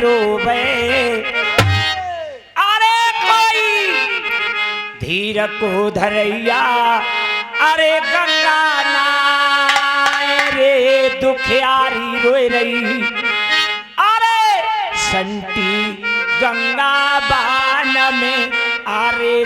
रोवे। अरे कोई धीर को धरैया अरे गंगा नाय रे दुखियारी रोए रही। अरे संती गंगा बान में अरे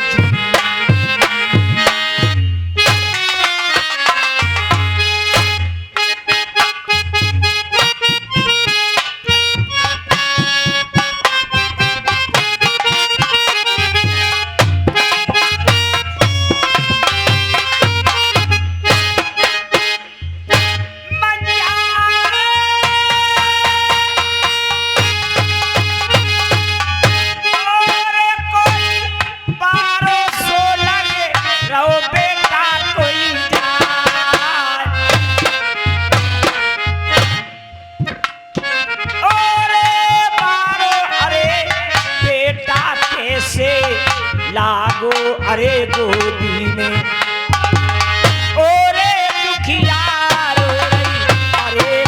लागो अरे गोदी में ओरे दुखिया रो रही अरे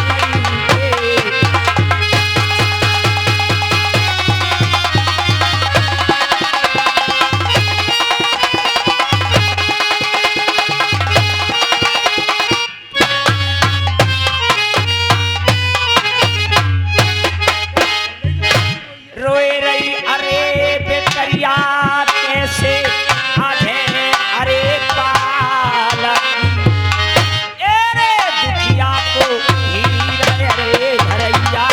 रोए रही अरे बेकरिया कैसे आधे अरे पालक अरे दुखिया को हीर अरे धरैया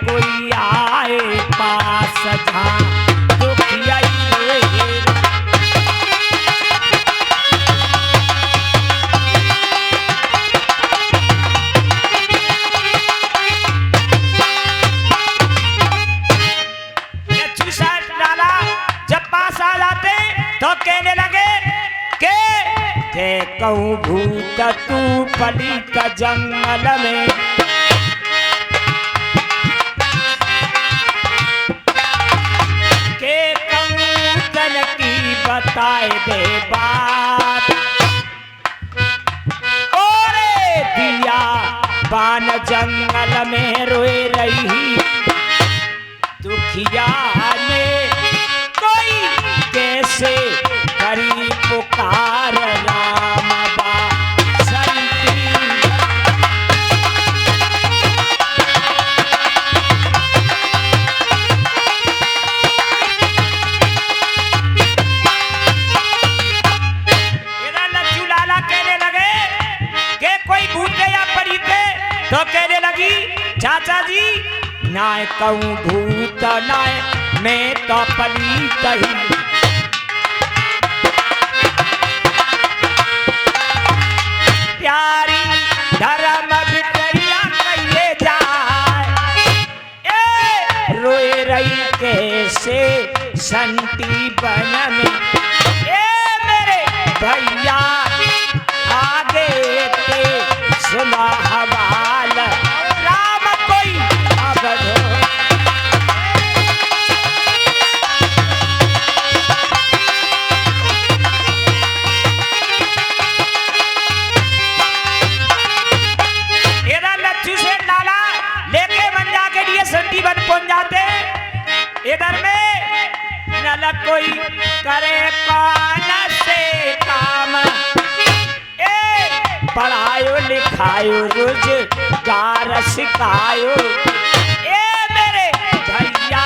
कोई आए पास दुखिया डाला। जब पास आ जाते तो कहने लगे के कहूँ भूत तू पलित जंगल में बताए दे बात ओरे दिया बान जंगल में रोए रही दुखिया ने कोई कैसे करी पुकार राम बा तो कहने लगी चाचा जी नाय कहूँ भूत नाय मैं तो पलीत ही प्यारी धर्म भितरिया कहिए जाए रोए रही कैसे संती बन में मेरे भैया आगे के सुना हवाल राम कोई अबधो इधर लच्छू से नाला लेके मंजा के लिए संती बन पहुंच जाते। इधर में न कोई करे कान से काम पढ़ायो लिखायो रोजगार सिखायो मेरे भैया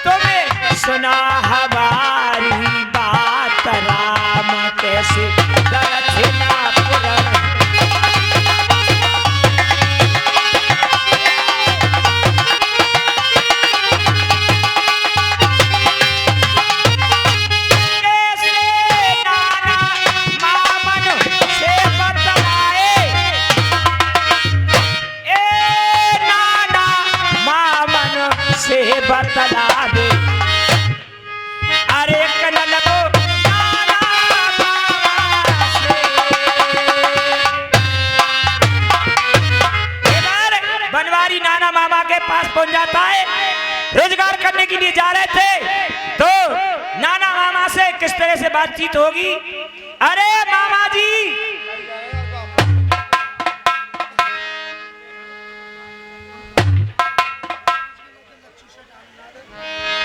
तुम्हें सुना हमारी बात राम कैसे दक्षिणा के पास पहुंच जाता है। रोजगार करने के लिए जा रहे थे तो नाना मामा से किस तरह से बातचीत होगी। अरे मामा जी,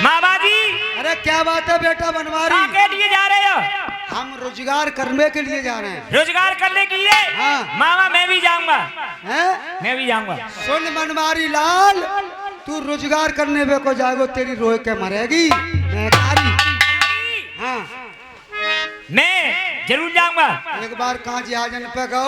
मामा जी, अरे क्या बात है बेटा बनवारी? कहाँ के लिए जा रहे हो? हम रोजगार करने के लिए जा रहे हैं। रोजगार करने के लिए? हाँ। मामा मैं भी जाऊंगा। हैं? मैं भी जाऊंगा। सुन बनवारी लाल, तू रोजगार करने में को जाएगो तेरी रोए के मरेगी बेकारी। हाँ मैं जरूर जाऊंगा। एक बार कहाँ जिहाजन पे गो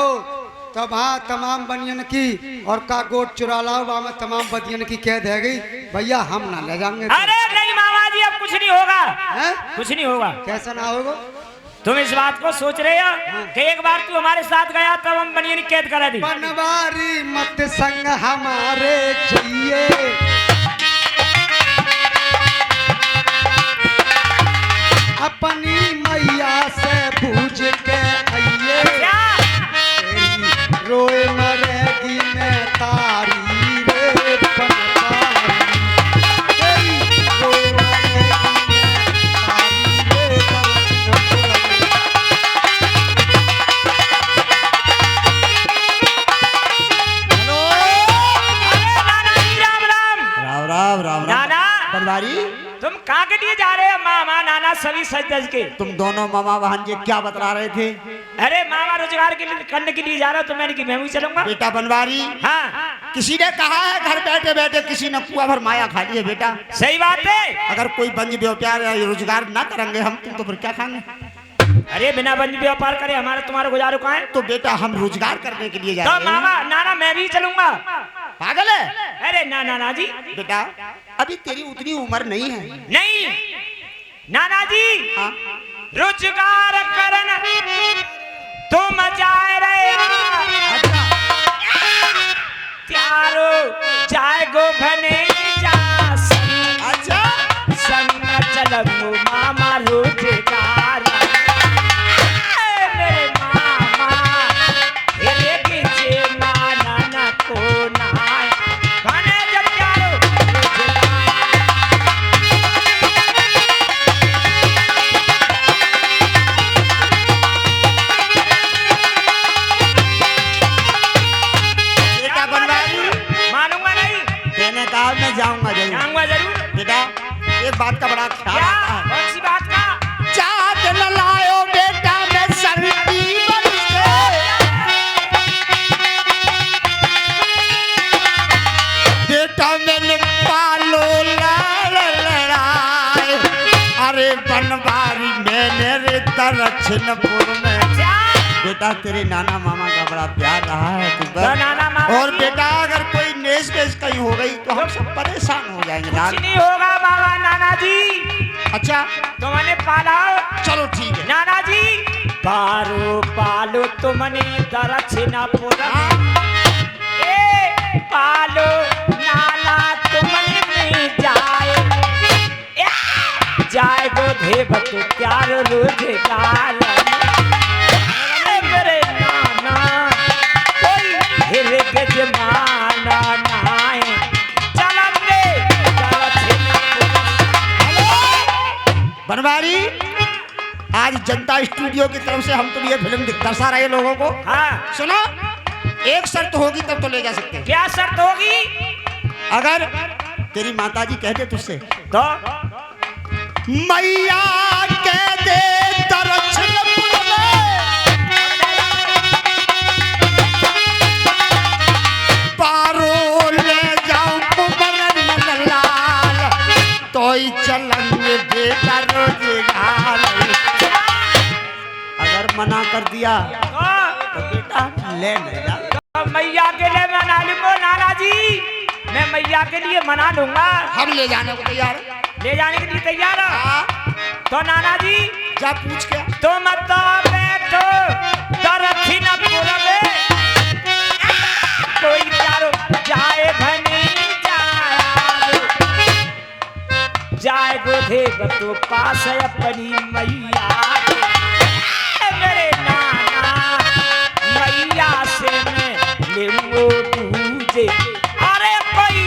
तब हाँ तमाम बनियन की और का गोट चुरा लाओ वहाँ में तमाम बनियन की कैद है गई। भैया हम ना ले जाएंगे। अरे नहीं मामा जी, अब कुछ नहीं होगा। हैं? कुछ नहीं होगा। कैसा ना होगा? तुम इस बात को सोच रहे हो कि एक बार तू हमारे साथ गया तब हम बनियन कैद करा दी। बनवारी मत संग हमारे चाहिए, अपनी मैया से पूछ के आइए। क्या? रोए मरेगी मैं तारी रे बनवारी, रोए मरेगी मैं तारी रे बनवारी। अरे नाना जी, राम राम। राम राम राम राम। नाना, बनवारी, तुम कहाँ के लिए जा रहे हो? मामा नाना सभी सज धज के। तुम दोनों मामा बहन जी क्या बतला रहे थे? अरे मामा रोजगार के लिए करने के लिए जा रहा हो तो मैंने कि मैं भी चलूंगा। बेटा बनवारी, हाँ किसी ने कहा है घर बैठे बैठे किसी ने कुआ भर माया खा ली है बेटा। सही बात है। अगर कोई बंज व्यापार या रोजगार ना करेंगे हम तुम तो फिर क्या खाएंगे? अरे बिना बंद व्यापार करे हमारा तुम्हारा गुजारो कहाँ है? तो बेटा हम रोजगार करने के लिए जा तो रहे हैं। मामा नाना मैं भी चलूंगा। पागल है अरे ना नाना जी, बेटा, अभी तेरी उतनी उम्र नहीं है। नहीं नाना जी, हाँ? रोजगार करन तुम जाए रहे हो। अच्छा, त्यारो जाए गो भने जा संग, अच्छा, संग चलमु मामा रोजगार। ए मेरे मामा हेरे के जे माना न को नाय भने जब त्यारो रोजगार। बेटा बनवारी, मानूंगा नहीं, मैंने कहा मैं जाऊंगा जरूर। जाऊंगा जरूर। बेटा एक बात का बड़ा ख्याल क्या? आता है। कौन सी बात का? चाँद न लायो बेटा मैं सर्दी बन के, बेटा मैंने पालो लाल लड़ाए। अरे बनवारी मैंने रे दक्षिणपुर में, क्या? बेटा तेरे नाना मामा का बड़ा प्यार रहा है तू तो नाना मामा और जी, बेटा अगर कोई नेस बेस कहीं हो गई तो हम सब परेशान हो जाएंगे लाल। कुछ नहीं होगा बाबा। नाना जी अच्छा तुमने पाला, चलो ठीक है। नाना जी पारो पालो तुमने दक्षिणपुर ए पालो नाना तुमने में जाए ए, जाए गो देव तो प्यार रोजगार। ए मेरे नाना कोई हिर के जमाना नाए चलंगे दक्षिणपुर। बनवारी, आज जनता स्टूडियो की तरफ से हम तुम ये फिल्म दर्शा रहे लोगों को। हाँ, सुनो, एक शर्त होगी तब तो ले जा सकते हैं। क्या शर्त होगी? अगर तेरी माताजी कहते तुझसे तो मैया कह दे दक्षिणपुर में पारो ले जाऊं कुंवर नंदलाल, तो ही चलेंगे बेटा रोजगार। अगर मना कर दिया तो बेटा ले जा। तो मैया के लिए मना लूंगा नाना जी, मैं मैया के लिए मना लूंगा। हम ले जाने को तैयार है। ले जाने के लिए तैयार हो? हाँ, तो नाना जी जा पूछ के। तुम तो बैठो दक्षिणपुर में कोई चारो जाए भनी जाए गोधेव तो पास अपनी मैया के। मेरे नाना मैया से मैं ले वो दूजे। अरे कोई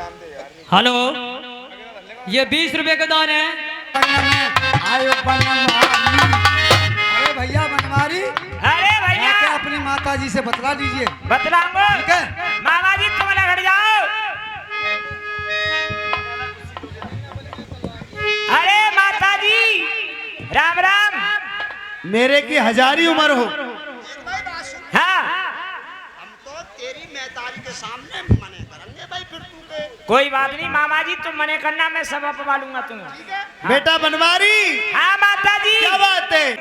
हेलो, ये 20 रुपए का दान है। आयो बनवारी। अरे भैया बनवारी, अरे भैया जाके अपनी माता जी से बतला लीजिए। बतलाऊंगा। ठीक है। मामा जी तुम ना हट जाओ। अरे माता जी राम राम। मेरे की हजारी उम्र हो, हाँ हम तो तेरी महतारी के सामने मने करेंगे भाई, फिर तू के कोई बात नहीं मामा जी, तुम मने करना, मैं सब अपवा लूंगा तुम्हें। बेटा बनवारी। हाँ माता जी, क्या बात है?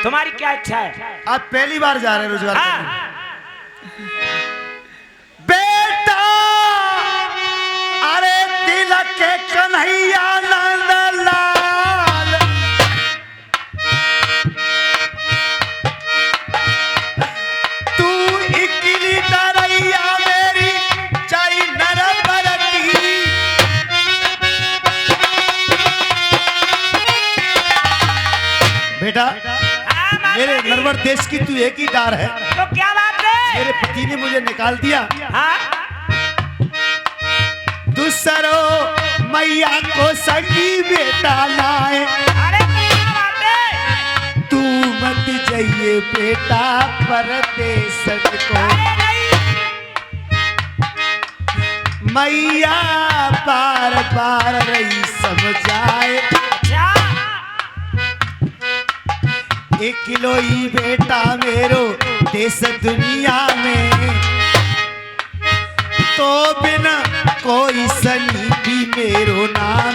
तुम्हारी क्या इच्छा है? आप पहली बार जा रहे हैं रोजगार हाँ करने। बेटा अरे तिलक के कन्हैया नंद लाल, तू इकली डरैया मेरी चाई नर बरती। बेटा हाँ माता मेरे जी। नरवर देश की तू एक ही डार है। तो क्या बात है? मेरे पति ने मुझे निकाल दिया, हाँ दूसरो मैया को सगी बेटा लाए। अरे क्या बात है? तू मत जाइए बेटा परदेस को, अरे नहीं। मैया बार बार रही समझाए। अच्छा एक किलो ही बेटा मेरो देश दुनिया में, तो बिना कोई सनी भी मेरो नाम।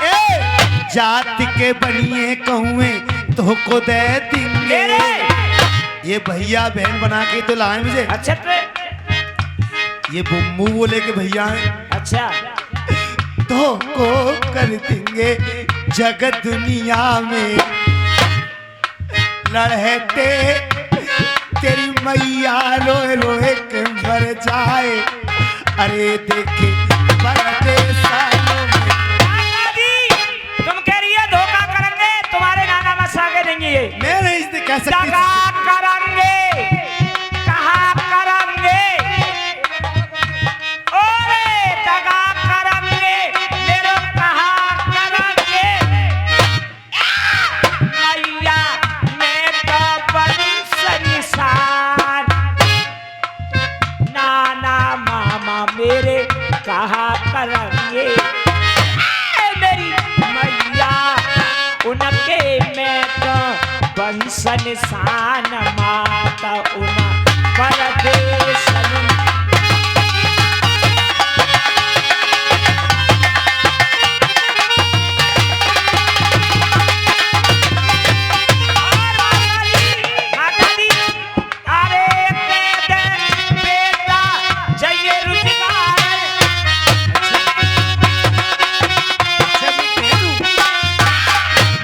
ए जात के बनिए कहूए तो को दे देंगे। ये भैया बहन बना के तो लाए मुझे। अच्छा तो ये बुम्बू बोले के भैया हैं, अच्छा तो को कर देंगे जगत दुनिया में। लड़ते तेरी मैया रोए रोए के मर जाए। अरे देखे परदेसानों में। माता जी तुम कह रही है धोखा करेंगे, तुम्हारे नाना मसा के देंगे ये। मैं नहीं इसे कह सकती। दगा करेंगे, कहाँ करेंगे? ओए दगा करेंगे, मेरे कहाँ करेंगे? मैया मैं तो बड़ी संसार, नाना मामा मेरे कहाँ करेंगे? मेरी मैया उनके मैं तो बंसन सान, माता उन परदेश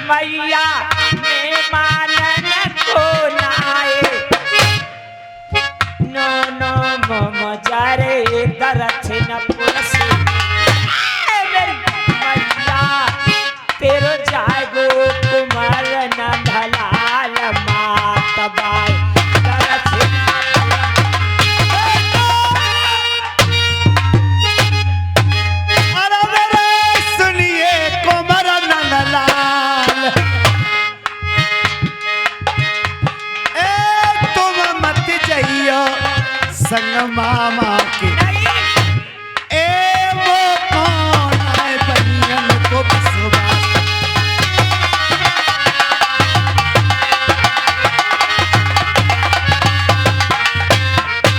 मैया में मानन को नाए, नो नो मम जारे दरथिन पुरसी। मेरी मैया तेरो जागो कुमार न ढलाल, मात बाय दरथिन। अरे मेरे सुनिए कुमार नंदलाल, ए तुम मत जाइयो संग मामा के। ए वो कौन है बनियन को विश्वास।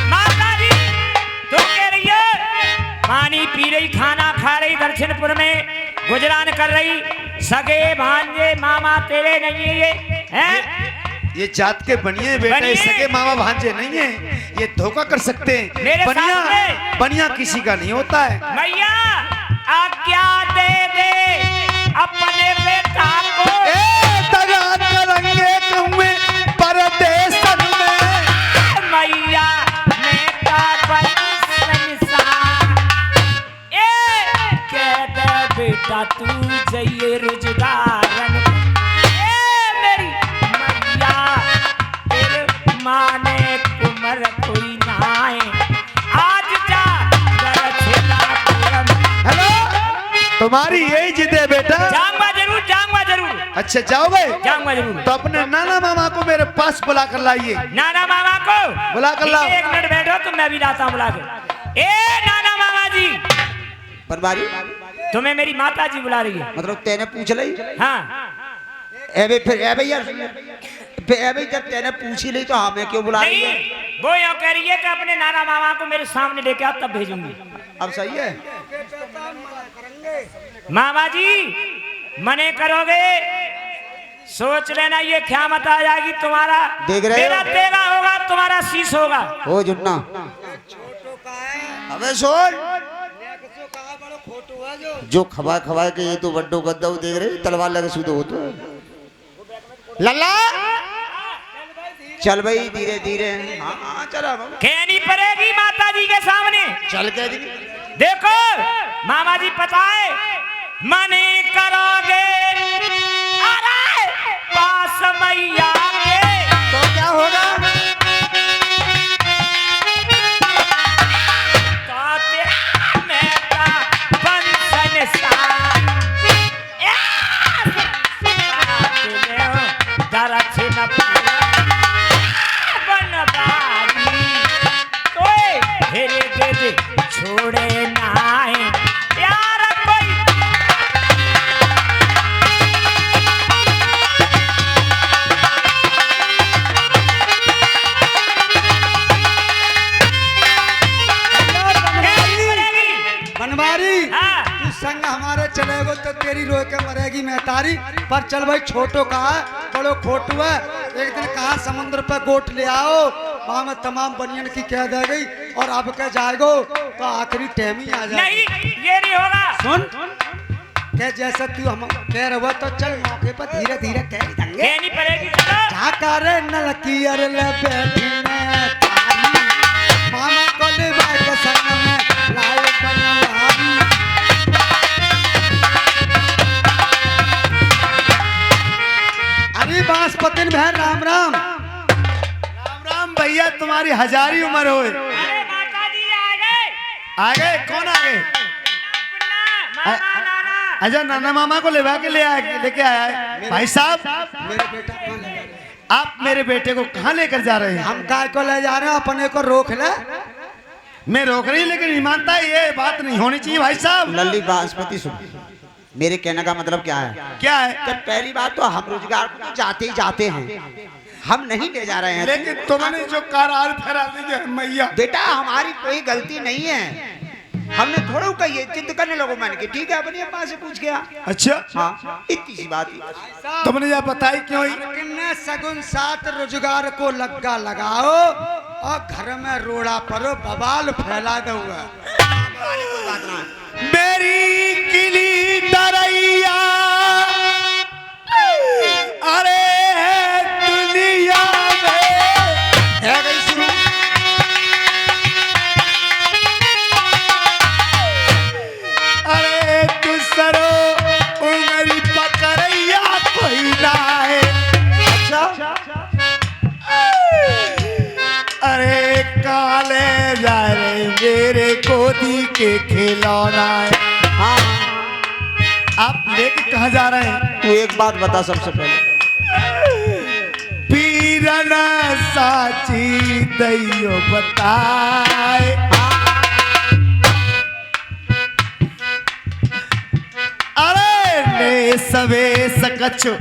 माता जी तुम कह रही है पानी पी रही, खाना खा रही, दक्षिणपुर में गुजरान कर रही, सगे भांजे मामा तेरे नहीं है ये हैं? ये जात के बनिए बेटा, बनिए। सके मामा भांजे नहीं है। ये धोखा कर सकते हैं। मेरे बनिया सामने। बनिया किसी का नहीं होता है। मैया आज्ञा दे दे अपने बेटा को। ए दगा करेंगे तुम्हें परदेसन में। मैया मैं का बड़ी संसार, ए कह दे बेटा तू जाइए रोजगारन। ए मेरी मैया तेरे माने कुमर कोई नाए, आज जा अच्छा जाओगे? जाऊंगा जरूर। तो अपने नाना मामा को मेरे पास बुला कर लाइए। नाना मामा को बुला कर लाओ। एक मिनट बैठो तो मैं भी लाता हूँ बुला के। ए नाना मामा जी, बनवारी तुम्हें मेरी माता जी बुला रही है। मतलब तेने पूछ ली? हाँ ए भाई फिर ए भैया ए भाई जब तेने पूछी ली तो हमें क्यों बुला रही नहीं, है? वो यूँ कह रही है कि अपने नाना मामा को मेरे सामने लेके आओ तब भेजूंगी। अब सही है। मामा जी मने करोगे सोच लेना, ये क्या मत आ जाएगी तुम्हारा। देख रहे हो? मेरा तेरा होगा तुम्हारा शीश होगा। ओ जुन्ना अबे सुन, जो खवा खवा के ये तो बड्डो गद्दा देख रहे तलवार लगे सूदो हो तो लल्ला चल भाई धीरे धीरे। हाँ हाँ चला कहनी पड़ेगी माता जी के सामने। चल के देखो मामा जी पता है मने करोगे अरे पास मैया के तो क्या होगा? काते में का बंसन सान दरक्षिण बनबारी तोय हेरे दे छोड़े नाए यार कोई। बनवारी हाँ। तू संग हमारे चलेगो तो तेरी रोए के मरेगी महतारी। पर चल भाई छोटो कहा बड़ो खोटू है, एक दिन कहा समुद्र पे गोट ले आओ, वहां में तमाम बनियन की कह दे गई और अब कह जाएगो तो आखिरी टाइम ही आ जाए। नहीं ये नहीं होगा। सुन कह जैसा तू हम कह रहा तो चल मौके पर धीरे धीरे कह ही देंगे। कहनी पड़ेगी चलो। झाकारे नलकी अरले बैठी में तारी, मामा को ले भाई के संग में लाए बनवारी। अरे बांसपतिन बहन राम राम। राम राम भैया, तुम्हारी हजारी उम्र हो। अरे माता जी आ गए। आ गए? कौन आ गए? मामा नाना। अच्छा नाना मामा को लेके आया है। भाई साहब मेरे बेटा कहाँ ले जा रहे हैं? आप मेरे बेटे को कहाँ लेकर जा रहे हैं? हम काय को ले जा रहे हैं, अपने को रोक ले। मैं रोक रही लेकिन ईमानता ये बात नहीं होनी चाहिए भाई साहब। लल्ली बासमती सुन, मेरे कहने का मतलब क्या है? क्या है? तो पहली बात तो हम रोजगार को तो जाते ही जाते हैं, हम नहीं ले जा रहे हैं। लेकिन तुमने जो करार फहरा दी मैया, बेटा हमारी कोई गलती नहीं है, हमने थोड़ा कही है, जिद करने लोगों मान के ठीक है अपनी अम्मा से पूछ गया। अच्छा हाँ इतनी सी बात ही। तुमने यह बताई क्यों? किन्ने सगुन साथ रोजगार को लग्गा लगाओ और घर में रोड़ा परो बवाल फैला दो। मेरी किली डरैया अरे दुनिया में है गई शुरू। अरे दूसरो उमरी पकड़ैया कोई ना है। अच्छा अरे काले जा रे मेरे गोदी के खिलौना है। हाँ आप लेके कहाँ जा रहे हैं? तू एक बात बता सबसे पहले, पीरन साची दैयो बताए। अरे ने सवे सकचो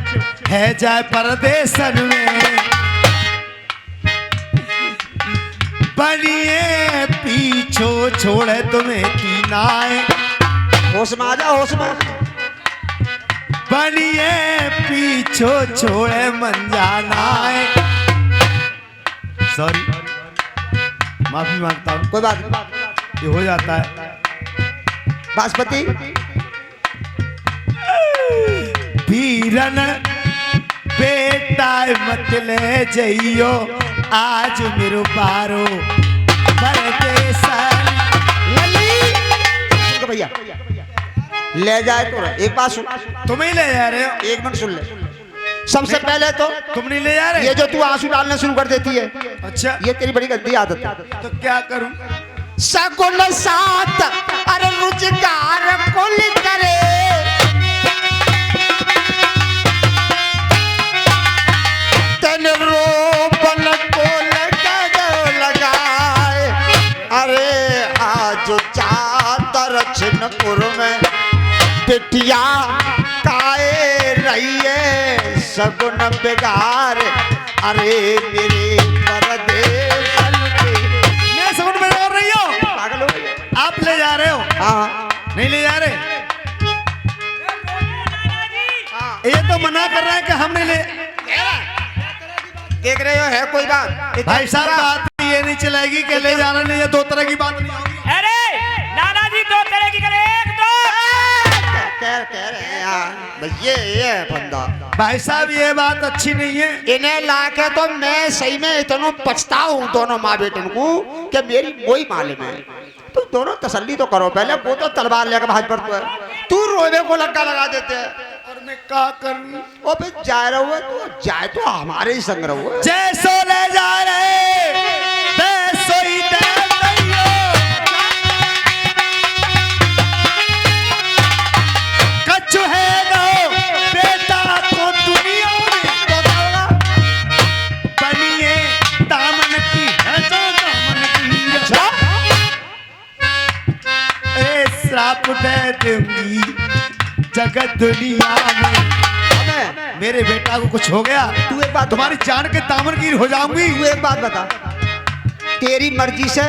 है जाए परदेसन में, बनिए पीछो छोड़े तुम्हें तीनाए। होश में आ जा, होश में। बनिए पीछो छोड़े मन जाना है। सॉरी माफी मांगता हूँ, कोई बात नहीं। ये हो जाता है। बासमती पीरन बेटा मत ले जइयो आज मेरो पारो परदेसन। सुन के भैया ले जाए तो एक बात सुन, तुम ही ले जा रहे हो? एक मिनट सुन ले। सबसे पहले तो तुम नहीं ले जा रहे? ये जो तू आंसू डालना शुरू कर देती है, अच्छा ये तेरी बड़ी गंदी आदत है। तो क्या करूं? सगुन साथ अरे रोजगार कुल करे, तन रोपन को लगाए। अरे आज चादर छिनपुर में पिटिया काए रहिए सगुन बिगार। अरे मेरे परदेश मैं सगुन में कर रही हो, पागल हो गए। आप ले जा रहे हो? हाँ नहीं ले जा रहे, हाँ ये तो मना कर रहा है कि हम नहीं ले। देख रहे हो है कोई बात? भाई साहब बात ये नहीं चलेगी कि ले जाना नहीं, ये दो तरह की बात नहीं होगी। अरे नाना जी दो तरह की करे, एक दो कह रहे हैं यार भैया ये बंदा। भाई साहब ये बात अच्छी नहीं है। इन्हें लाके तो मैं सही में इतना पछताऊं दोनों माँ बेटन को कि मेरी वही मालूम है। तुम दोनों तसल्ली तो करो पहले, वो तो तलवार लेकर भाज पर तू रोने को लगा देते हैं। और मैं क्या करूं? और फिर जा रहा हुआ तो जाए तो हमारे ही संग रहो। जैसो ले जा रहे तैसो ही दे दियो। कछु है नो बेटा को दुनिया में बनिए दामन की है जो दामन की। अच्छा ए श्राप दे दूंगी जगत दुनिया में। मेरे बेटा को कुछ हो गया तू एक बात तुम्हारी जान के दामन की हो जाऊंगी। तू एक बात बता, तेरी मर्जी से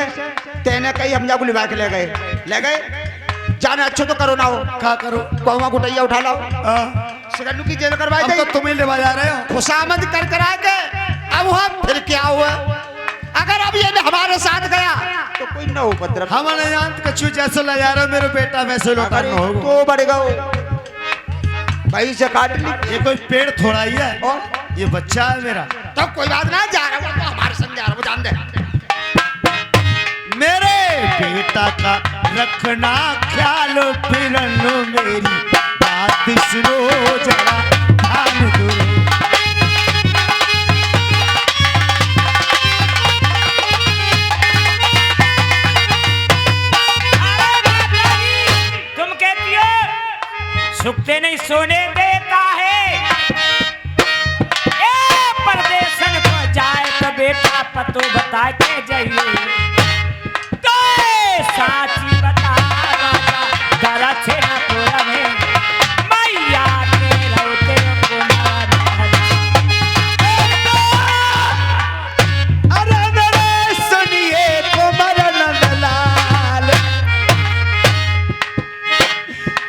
तेने कहीं हमजा को लिवा के ले गए जाना अच्छे तो करो ना हो। क्या करो? कौवा गुटैया उठा लाओ, सिकंडू की जेल करवाए अब तो तुम्हें ले जा रहे हो। खुशामद कर करा के अब वहाँ फिर क्या हुआ? अगर अब ये हमारे साथ गया तो कोई न उपद्रव। हम नहीं जानते कछु जैसे ले जा रहे हो मेरे बेटा वैसे लौटा होगा। तो बढ़ गओ भाई से काट ली। ये कोई पेड़ थोड़ा ही है, और ये बच्चा है मेरा। तो कोई बात ना, जा रहा हूँ तो हमारे संग जा रहा हूँ, जान दे। मेरे बेटा का रखना ख्याल फिरनो मेरी बात सुनो जरा ध्यान दो। तुम कहती हो सुखते नहीं सोने देता है। ए परदेशन को जाए तो बेटा पतो बता के जाइए। तो साची बता राजा दरा छेना तोरा में मैया के रोते को अरे मेरे सुनिए कोमल नंदलाल,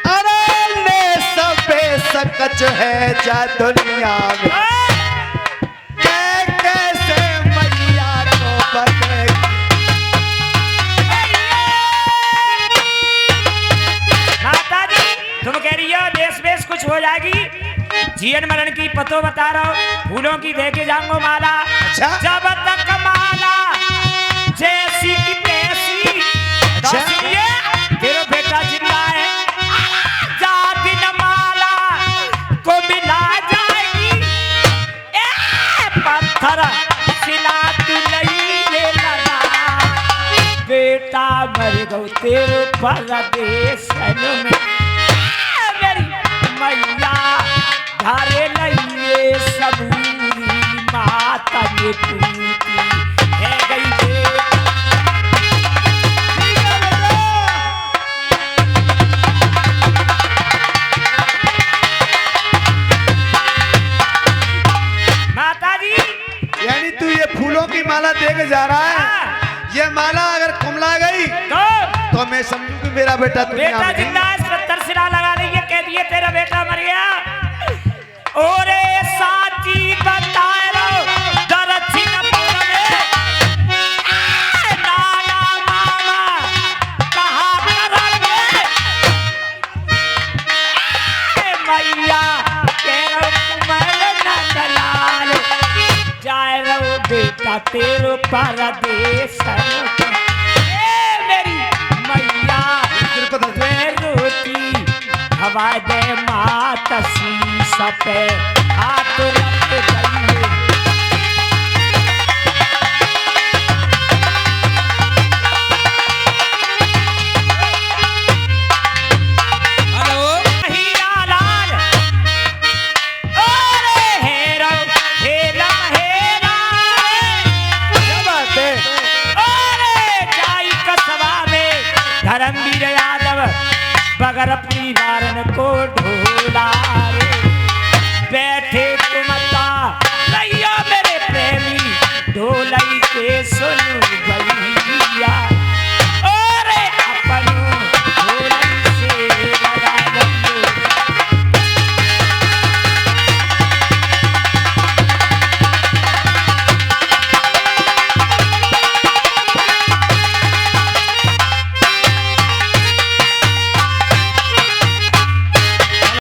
अरे ने सबे सकच है जा दुनिया में। कैसे मैया को बतेगी? माता जी तुम कह रही हो देश वेश कुछ हो जाएगी, जीवन मरण की पतो बता रहा हूँ, फूलों की दे के जाऊंगा माला। अच्छा। जब तक माला जैसी की तैसी। अच्छा। तो सुनिए, तेरा बेटा जिंदा है, जा दिन माला को मिला जाएगी। पत्थर सिला तू नहीं ले लगा, बेटा मर गो तेरे परदेश में। मेरी मैया धारे लइए सबूरी माता ये टूटी है गई है। माता जी यानी तू ये फूलों की माला दे के जा रहा है? ये माला अगर कुमला गई तो मैं समझूं कि मेरा बेटा दुनिया बेटा में नहीं। जिंदा है, 70 सिरा लगा रही है, कह दिए तेरा बेटा मर गया। ओरे साची बताए रो दरछिन पुरने नाना मामा कहा करेंगे। मैया तेरा कुमल नंदलाल जाए रो बेटा तेरो परदेश में। मेरी मैया रोटी हवा दे माता शीशा पे हाथ रख गई। हेलो हीरा लाल ओरे हेरो हेला हे धर्मवीर यादव बगर परिवारन को ढोला रे बैठे तुम ता रैया मेरे प्रेमी ढोलई के सुन